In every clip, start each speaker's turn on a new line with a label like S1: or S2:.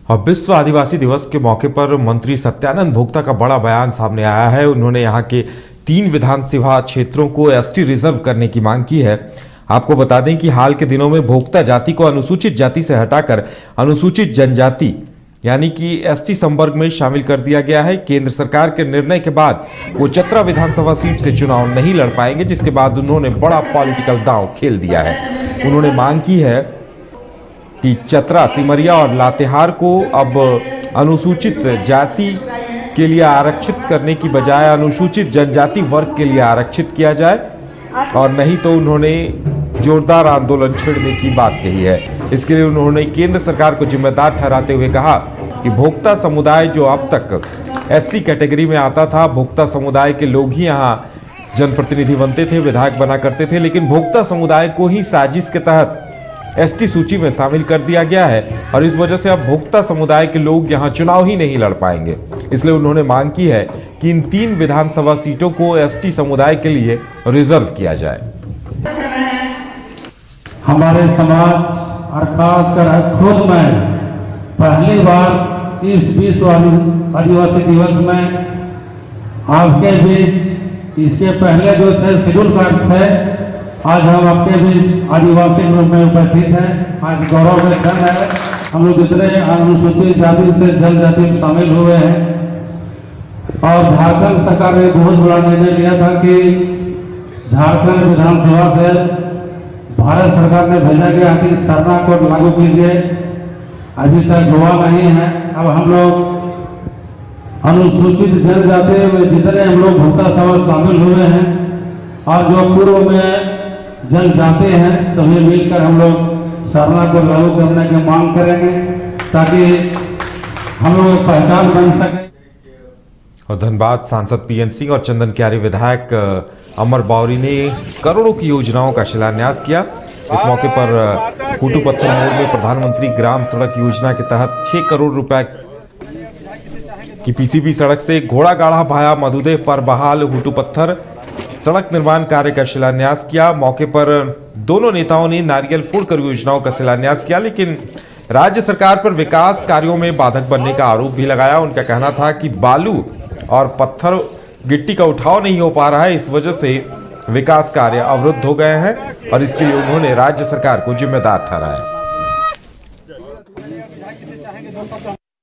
S1: और विश्व आदिवासी दिवस के मौके पर मंत्री सत्यानंद भोक्ता का बड़ा बयान सामने आया है। उन्होंने यहाँ के 3 विधानसभा क्षेत्रों को एसटी रिजर्व करने की मांग की है। आपको बता दें कि हाल के दिनों में भोक्ता जाति को अनुसूचित जाति से हटाकर अनुसूचित जनजाति यानी कि एसटी संवर्ग में शामिल कर दिया गया है। केंद्र सरकार के निर्णय के बाद वो चतरा विधानसभा सीट से चुनाव नहीं लड़ पाएंगे, जिसके बाद उन्होंने बड़ा पॉलिटिकल दांव खेल दिया है। उन्होंने मांग की है कि चतरा, सिमरिया और लातेहार को अब अनुसूचित जाति के लिए आरक्षित करने की बजाय अनुसूचित जनजाति वर्ग के लिए आरक्षित किया जाए, और नहीं तो उन्होंने जोरदार आंदोलन छेड़ने की बात कही है। इसके लिए उन्होंने केंद्र सरकार को जिम्मेदार ठहराते हुए कहा कि भोक्ता समुदाय जो अब तक एससी कैटेगरी में आता था, भोक्ता समुदाय के लोग ही यहाँ जनप्रतिनिधि बनते थे, विधायक बना करते थे, लेकिन भोक्ता समुदाय को ही साजिश के तहत एसटी सूची में शामिल कर दिया गया है और इस वजह से अब भोक्ता समुदाय के लोग यहाँ चुनाव ही नहीं लड़ पाएंगे। इसलिए उन्होंने मांग की है कि इन 3 विधानसभा सीटों को एसटी समुदाय के लिए रिजर्व किया जाए।
S2: हमारे समाज और खासकर खुद में पहली बार इस विश्व आदिवासी दिवस में आपके बीच, इसके पहले जो थे शेड्यूल कास्ट थे, आज हम आपके बीच आदिवासी रूप में उपस्थित हैं। आज गौरव का क्षण है। हम लोग जितने अनुसूचित जाति से जनजाति में शामिल हुए हैं, और झारखंड सरकार ने बहुत बड़ा निर्णय लिया था कि झारखंड विधानसभा से भारत सरकार ने भेजा गया कि सरना कोड लागू कीजिए। अभी तक हुआ नहीं है। अब हम लोग अनुसूचित जनजाति में जितने हम लोग भोक्ता समाज शामिल हुए हैं और जो पूर्व में जनजाति हैं, सभी मिलकर हम लोग सरना को लागू करने की मांग करेंगे ताकि हम लोग पहचान बन सके।
S1: और धनबाद सांसद पीएन सिंह और चंदन क्यारी विधायक अमर बावरी ने करोड़ों की योजनाओं का शिलान्यास किया। इस मौके पर हुटू पत्थर मोड़ में प्रधानमंत्री ग्राम सड़क योजना के तहत 6 करोड़ रुपए की पीसीपी सड़क से घोड़ागाढ़ा भाया मधुदेव पर बहाल हुटू पत्थर सड़क निर्माण कार्य का शिलान्यास किया। मौके पर दोनों नेताओं ने नारियल फोड़कर योजनाओं का शिलान्यास किया, लेकिन राज्य सरकार पर विकास कार्यों में बाधक बनने का आरोप भी लगाया। उनका कहना था कि बालू और पत्थर गिट्टी का उठाव नहीं हो पा रहा है, इस वजह से विकास कार्य अवरुद्ध हो गए हैं और इसके लिए उन्होंने राज्य सरकार को जिम्मेदार ठहराया।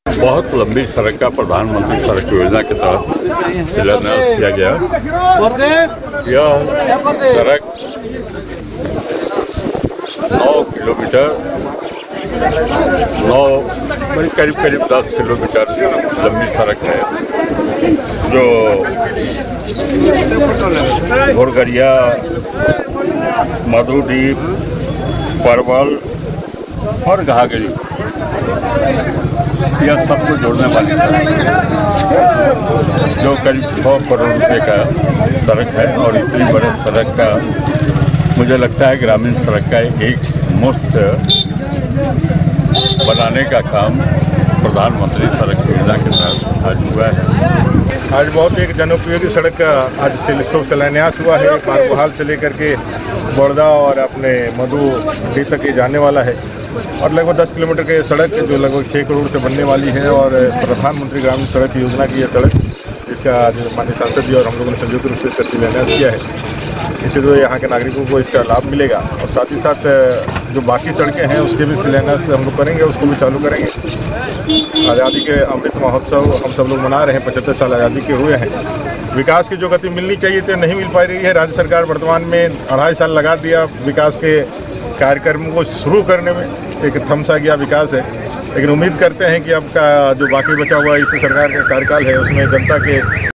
S3: बहुत लंबी सड़क का प्रधानमंत्री सड़क योजना के तहत शिलान्यास किया गया। यह सड़क 9 किलोमीटर, करीब 10 किलोमीटर लंबी सड़क है, जो घोड़गड़िया, मधुदीप, परवल और घाघरी, यह सबको जोड़ने वाली सड़क है, जो करीब 6 करोड़ रुपए का सड़क है। और इतनी बड़े सड़क का मुझे लगता है ग्रामीण सड़क का एक मुफ्त बनाने का काम प्रधानमंत्री सड़क योजना के तहत आज हुआ है।
S4: आज बहुत एक जनोपयोगी सड़क का आज शिलान्यास हुआ है। बारबहाल से लेकर के बड़दा और अपने मधु तक ये जाने वाला है, और लगभग 10 किलोमीटर के सड़क जो लगभग 6 करोड़ से बनने वाली है। और प्रधानमंत्री ग्रामीण सड़क योजना की यह सड़क, इसका माननीय सांसद जी और हम लोगों ने संयुक्त रूप से इसका शिलान्यास किया है। इससे जो यहाँ के नागरिकों को इसका लाभ मिलेगा, और साथ ही साथ जो बाकी सड़कें हैं उसके भी शिलान्यास हम लोग करेंगे, उसको भी चालू करेंगे। आज़ादी के अमृत महोत्सव हम सब लोग मना रहे हैं। 75 साल आज़ादी के हुए हैं। विकास की जो गति मिलनी चाहिए तो नहीं मिल पा रही है। राज्य सरकार वर्तमान में 2.5 साल लगा दिया विकास के कार्यक्रमों को शुरू करने में, एक थमसा गया विकास है। लेकिन उम्मीद करते हैं कि अब का जो बाकी बचा हुआ इस सरकार का कार्यकाल है उसमें जनता के